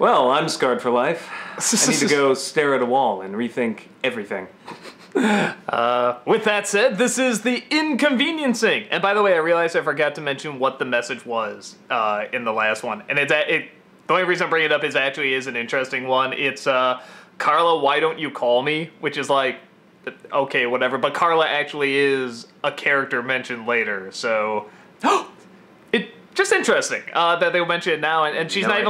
Well, I'm scarred for life. I need to go stare at a wall and rethink everything. With that said, this is the inconveniencing. And by the way, I realized I forgot to mention what the message was in the last one. And the only reason I'm bringing it up is actually is an interesting one. It's Carla, why don't you call me? Which is like, okay, whatever. But Carla actually is a character mentioned later, so just interesting that they mention it now, and she's not even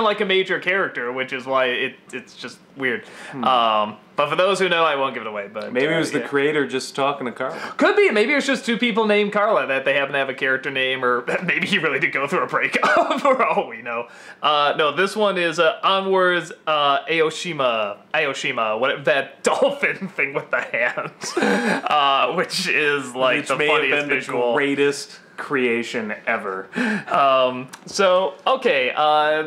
like a major character, which is why it's just weird. But for those who know, I won't give it away. But maybe it was the creator just talking to Carla. Could be. Maybe it was just two people named Carla that they happen to have a character name, or maybe he really did go through a breakup. For all we know. No, this one is Onwards Aoshima, what that dolphin thing with the hands, which is like the funniest visual. The greatest creation ever.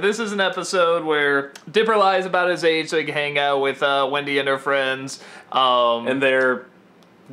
This is an episode where Dipper lies about his age so he can hang out with Wendy and her friends. And their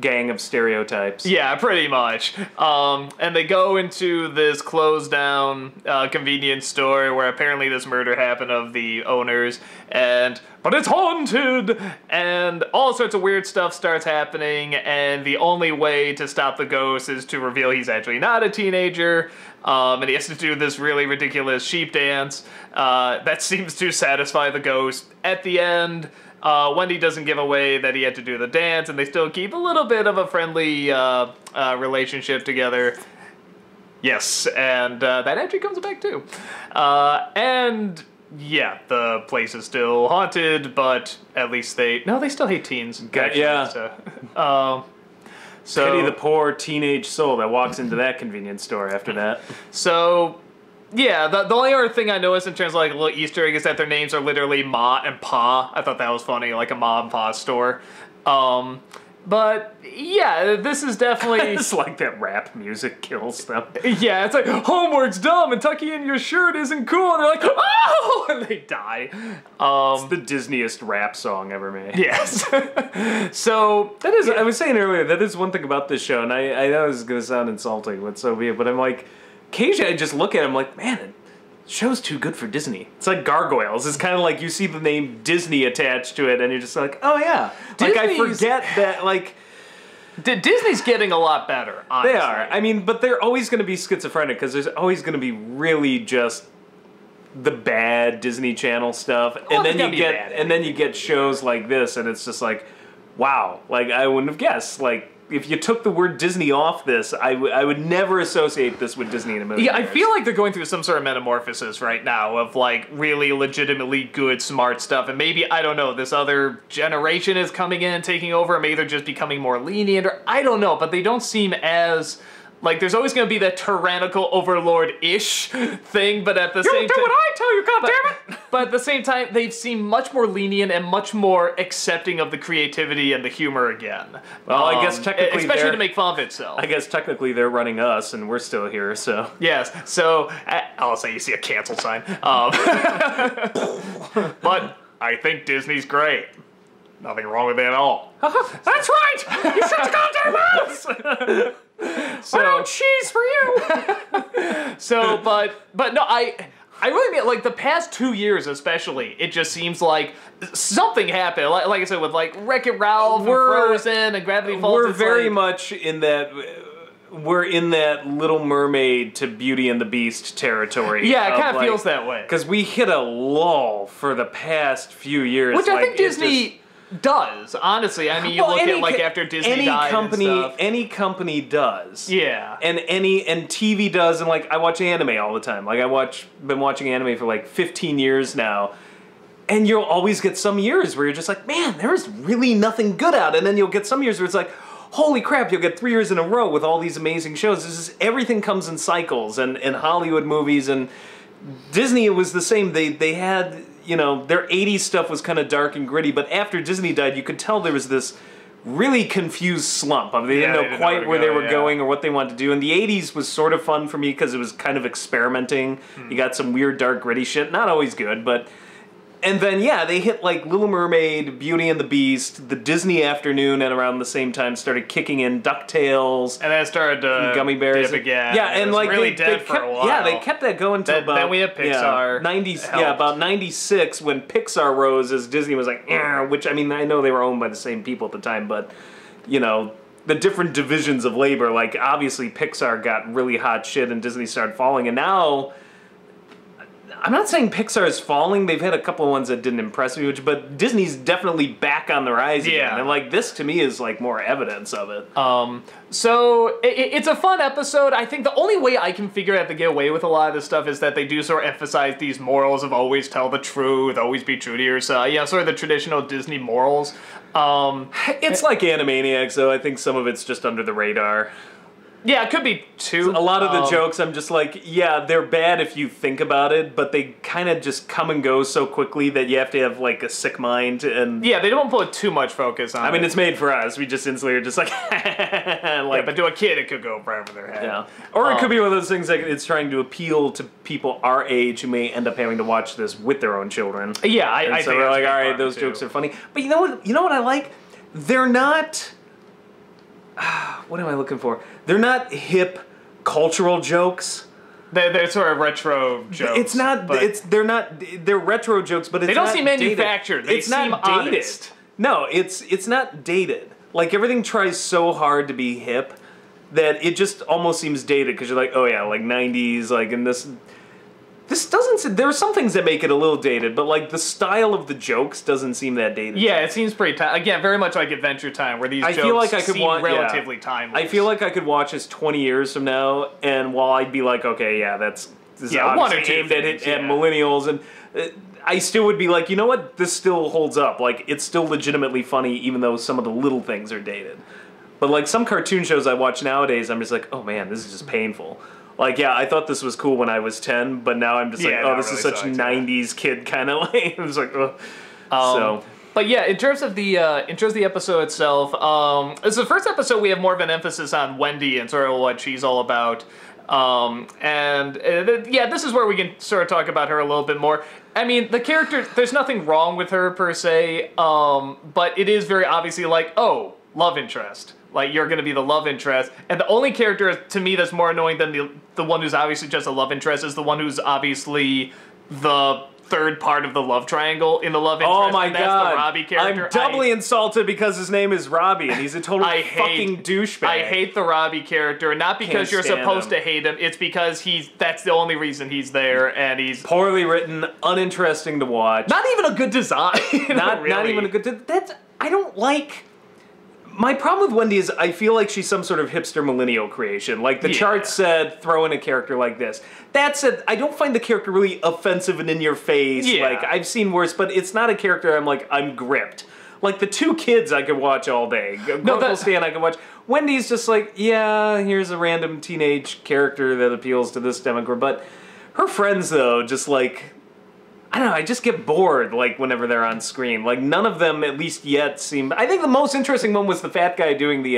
gang of stereotypes. Yeah, pretty much. And they go into this closed down convenience store where apparently this murder happened of the owners, but it's haunted, and all sorts of weird stuff starts happening, and the only way to stop the ghost is to reveal he's actually not a teenager, and he has to do this really ridiculous sheep dance that seems to satisfy the ghost. At the end, Wendy doesn't give away that he had to do the dance, and they still keep a little bit of a friendly relationship together. Yes, and that actually comes back too. Yeah, the place is still haunted, but at least they still hate teens. Yeah. So pity the poor teenage soul that walks into that convenience store after that. So, yeah, the only other thing I noticed in terms of like a little Easter egg is that their names are literally Ma and Pa. I thought that was funny, like a Ma and Pa store. But yeah, this is definitely... It's like that rap music kills them. Yeah, it's like, homework's dumb and tucking in your shirt isn't cool. And they're like, oh! And they die. It's the Disneyest rap song ever made. Yes. So... That is, I was saying earlier, that is one thing about this show, and I know this is going to sound insulting, but so be it, but I'm like, occasionally I just look at it, I'm like, man, the show's too good for Disney. It's like Gargoyles. It's kind of like you see the name Disney attached to it, and you're just like, oh yeah. Like, I forget that, like... Disney's getting a lot better, honestly. They are. I mean, but they're always going to be schizophrenic, because there's always going to be really just the bad Disney Channel stuff, and then you get shows like this, and it's just like, wow. Like, I wouldn't have guessed. Like, if you took the word Disney off this, I would never associate this with Disney in a million years. I feel like they're going through some sort of metamorphosis right now of, like, really legitimately good, smart stuff. And maybe, I don't know, this other generation is coming in and taking over, and maybe they're just becoming more lenient, or I don't know, but they don't seem as... Like, there's always going to be that tyrannical overlord-ish thing, but at the same time... You do what I tell you, goddammit! But at the same time, they seem much more lenient and much more accepting of the creativity and the humor again. Well, I guess technically especially to make fun of itself. I guess technically they're running us, and we're still here, so... Yes, so... I'll say you see a cancel sign. But I think Disney's great. Nothing wrong with it at all. That's right! You shut the goddamn mouths! So, I don't cheese for you. but no, I really mean, like, the past 2 years especially, it just seems like something happened. Like I said, with like Wreck-It Ralph, and Frozen, and Gravity Falls. We're very much in that. We're in that Little Mermaid to Beauty and the Beast territory. Yeah, it kind of feels that way. Because we hit a lull for the past few years. Which I think Disney does, honestly. I mean, you look at, like, after Disney died and stuff. Any company does. Yeah. And TV does, and, like, I watch anime all the time. Like, been watching anime for, like, 15 years now. And you'll always get some years where you're just like, man, there is really nothing good out. And then you'll get some years where it's like, holy crap, you'll get 3 years in a row with all these amazing shows. Everything comes in cycles, and Hollywood movies, and Disney, it was the same. They had... You know, their 80s stuff was kind of dark and gritty, but after Disney died, you could tell there was this really confused slump. They didn't know quite where they were going or what they wanted to do. And the 80s was sort of fun for me because it was kind of experimenting. You got some weird, dark, gritty shit. Not always good, but... And then, yeah, they hit, like, Little Mermaid, Beauty and the Beast, the Disney afternoon, and around the same time started kicking in DuckTales. And then it started to Gummy Bears dip again. Yeah, and, like, really they dead kept, for a while. Yeah, they kept that going till about... Then we had Pixar. 90s, yeah, about 96, when Pixar rose, as Disney was like, which, I mean, I know they were owned by the same people at the time, but, you know, the different divisions of labor, like, obviously Pixar got really hot shit and Disney started falling, and now... I'm not saying Pixar is falling. They've had a couple of ones that didn't impress me much, but Disney's definitely back on the rise again. And, like, this, to me, is, like, more evidence of it. So, it's a fun episode. I think the only way I can figure out to get away with a lot of this stuff is that they do sort of emphasize these morals of always tell the truth, always be true to yourself. Yeah, sort of the traditional Disney morals. It's like Animaniacs, though. I think some of it's just under the radar. Yeah, it could be too. A lot of the jokes, I'm just like, yeah, they're bad if you think about it, but they kind of just come and go so quickly that you have to have, like, a sick mind, and... Yeah, they don't put too much focus on it. I mean, it's made for us. We just instantly are just like, like, but to a kid, it could go right over their head. Yeah. Or it could be one of those things like it's trying to appeal to people our age who may end up having to watch this with their own children. Yeah, I so think we're that's like, a all big right, part those too. jokes are funny. But you know what? You know what I like? They're not... what am I looking for? They're not hip cultural jokes. They're sort of retro jokes. It's not. They're retro jokes, but it's they don't not seem manufactured. Dated. They it's seem not dated. honest. No, it's not dated. Like, everything tries so hard to be hip that it just almost seems dated because you're like, oh yeah, like 90s, like, and this doesn't. There are some things that make it a little dated, but, like, the style of the jokes doesn't seem that dated. Yeah, it seems pretty again, very much like Adventure Time, where these jokes feel like I could seem relatively timeless. I feel like I could watch this 20 years from now, and while I'd be like, okay, yeah, this is one or two aimed things, at millennials, and I still would be like, you know what, this still holds up. Like, it's still legitimately funny, even though some of the little things are dated. But, like, some cartoon shows I watch nowadays, I'm just like, oh man, this is just painful. Like, yeah, I thought this was cool when I was 10, but now I'm just like, oh, this is such 90s kid kind of like. I'm just like, oh. So. But yeah, in terms of the episode itself, it's the first episode we have more of an emphasis on Wendy and sort of what she's all about. Yeah, this is where we can sort of talk about her a little bit more. I mean, the character, there's nothing wrong with her per se, but it is very obviously like, oh, love interest. Like, you're going to be the love interest. And the only character, to me, that's more annoying than the one who's obviously just a love interest is the one who's obviously the third part of the love triangle in the love interest. Oh my and God. that's the Robbie character. I'm doubly insulted because his name is Robbie, and he's a total fucking douchebag. I hate the Robbie character, not because you're supposed to hate him, it's because that's the only reason he's there, and he's... Poorly written, uninteresting to watch. Not even a good design. Not even a good... I don't like... My problem with Wendy is I feel like she's some sort of hipster millennial creation. Like, the chart said, throw in a character like this. That said, I don't find the character really offensive and in your face. Yeah. Like, I've seen worse, but it's not a character I'm like, I'm gripped. Like, the two kids I could watch all day. Uncle Stan I could watch. Wendy's just like, yeah, here's a random teenage character that appeals to this demographic. But her friends, though, just like... I don't know, I just get bored, like, whenever they're on screen. Like, none of them, at least yet, seem... I think the most interesting one was the fat guy doing the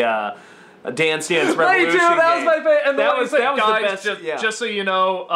Dance Dance Revolution Me too, that was my favorite. And that was the guys, best. just so you know,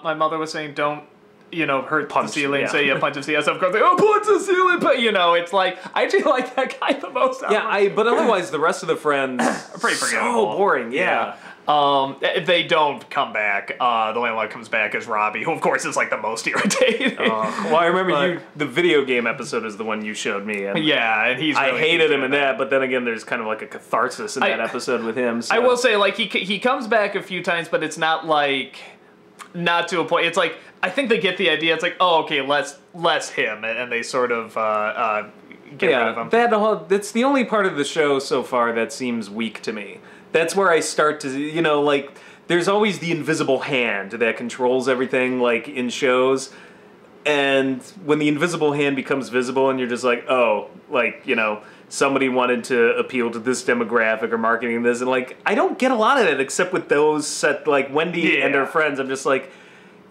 my mother was saying, don't, hurt the ceiling. Yeah. Say, punch the ceiling. So of course, punch the ceiling. But, it's like, I actually like that guy the most. Yeah, but otherwise, the rest of the friends... are pretty forgettable. So boring, yeah. If they don't come back, the only one that comes back is Robbie, who of course is like the most irritating. Well, I remember the video game episode is the one you showed me. And yeah, and I hated him in that, but then again, there's kind of like a catharsis in that episode with him. So. I will say, like, he comes back a few times, but it's not like, not to a point. It's like, I think they get the idea. It's like, oh, okay, less him, and they sort of get rid of him. That's the only part of the show so far that seems weak to me. That's where I start to, like, there's always the invisible hand that controls everything, like, in shows. And when the invisible hand becomes visible and you're just like, oh, like, somebody wanted to appeal to this demographic or marketing this. And, like, I don't get a lot of it except with those like, Wendy and her friends. I'm just like,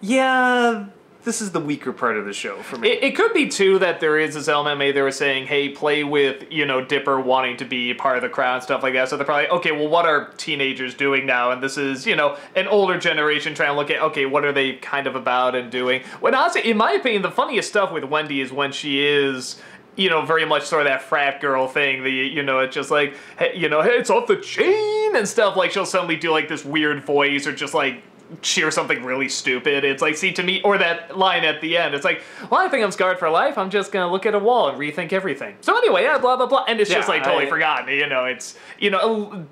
yeah, this is the weaker part of the show for me. It could be, too, that there is this element maybe they were saying, hey, play with, Dipper wanting to be part of the crowd and stuff like that. So they're probably, okay, well, what are teenagers doing now? And this is, an older generation trying to look at, okay, what are they kind of about and doing? When honestly, in my opinion, the funniest stuff with Wendy is when she is... very much sort of that frat girl thing. It's just like, hey, hey, it's off the chain and stuff. Like, she'll suddenly do, like, this weird voice or just, like, cheer something really stupid. It's like, see, to me, or that line at the end, it's like, well, I think I'm scarred for life. I'm just gonna look at a wall and rethink everything. So anyway, yeah, blah, blah, blah. And it's just, like, totally forgotten. It's,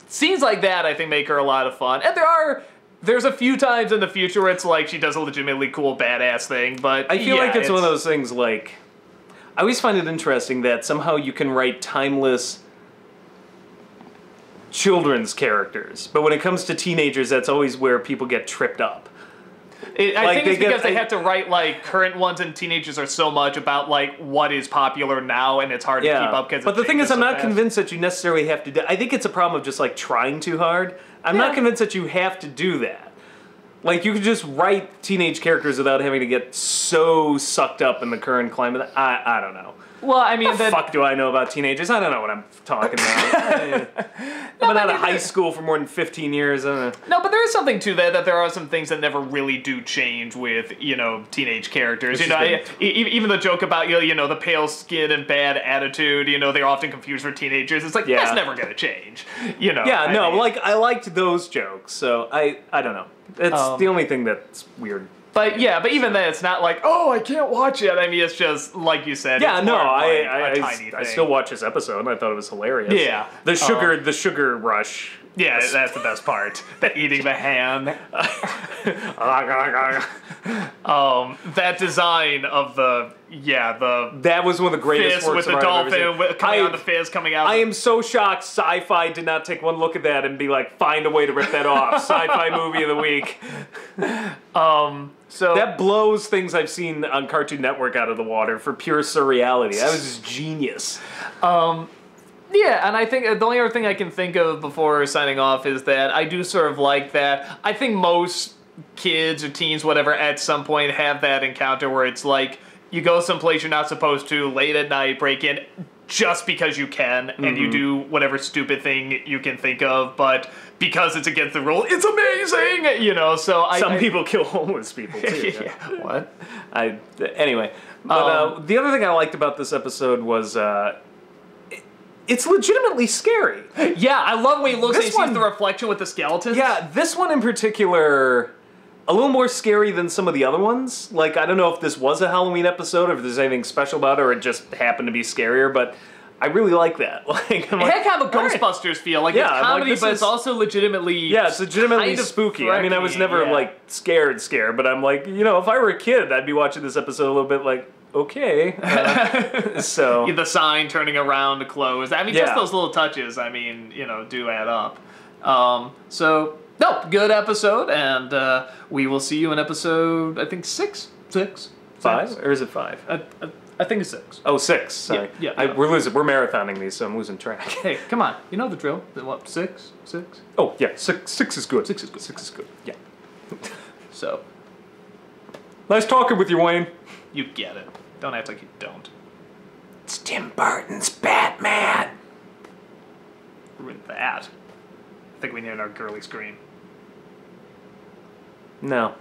scenes like that, I think, make her a lot of fun. And there's a few times in the future where it's like she does a legitimately cool, badass thing, but I feel like it's one of those things, like... I always find it interesting that somehow you can write timeless children's characters, but when it comes to teenagers, that's always where people get tripped up. I think it's because they have to write, like, current ones, and teenagers are so much about, like, what is popular now, and it's hard to keep up because But the thing is, I'm not convinced that you necessarily have to do... I think it's a problem of just, like, trying too hard. I'm not convinced that you have to do that. Like, you could just write teenage characters without having to get so sucked up in the current climate. I don't know. Well, I mean... What the fuck do I know about teenagers? I don't know what I'm talking about. I've been out of high school for more than 15 years. I don't know. No, but there is something to that there are some things that never really do change with, teenage characters. Even the joke about, the pale skin and bad attitude, they're often confused for teenagers. It's like, that's never going to change. I liked those jokes, so I don't know. It's the only thing that's weird. But even then, it's not like, oh, I can't watch it. I mean, it's just, like you said, yeah, it's no, I still watch this episode, and I thought it was hilarious. Yeah. The sugar rush. Yeah, that's the best part. The eating the hand. That design of that was one of the greatest fist works with the dolphin coming out, the fizz coming out. I am so shocked Sci-Fi did not take one look at that and be like, find a way to rip that off. Sci-Fi movie of the week. So that blows things I've seen on Cartoon Network out of the water for pure surreality. That was just genius. Yeah, and I think the only other thing I can think of before signing off is that I do sort of like that. I think most kids or teens, whatever, at some point have that encounter where it's like you go someplace you're not supposed to, late at night, break in just because you can, and you do whatever stupid thing you can think of, but because it's against the rule, it's amazing, so Some people kill homeless people, too. Yeah, what? Anyway, but the other thing I liked about this episode was... it's legitimately scary. Yeah, I love when he looks and he sees the reflection with the skeletons. Yeah, this one in particular, a little more scary than some of the other ones. Like, I don't know if this was a Halloween episode or if there's anything special about it or it just happened to be scarier, but I really like that. Like, it had kind of a Ghostbusters feel. Like, it's comedy, but it's also legitimately... Yeah, it's legitimately kind of spooky. I mean, I was never, like, scared, but I'm like, if I were a kid, I'd be watching this episode a little bit like... Okay. So the sign turning around to close. I mean, just those little touches, do add up. Good episode, and we will see you in episode, I think, 6? 5? Or is it 5? I think it's 6. Oh, 6. Sorry. Yeah. We're marathoning these, so I'm losing track. Hey, come on. You know the drill. What, 6? 6? Oh, yeah. 6 is good. 6 is good. 6 is good. Yeah. So. Nice talking with you, Wayne. You get it. Don't act like you don't. It's Tim Burton's Batman. Ruin that. I think we need our girly scream. No.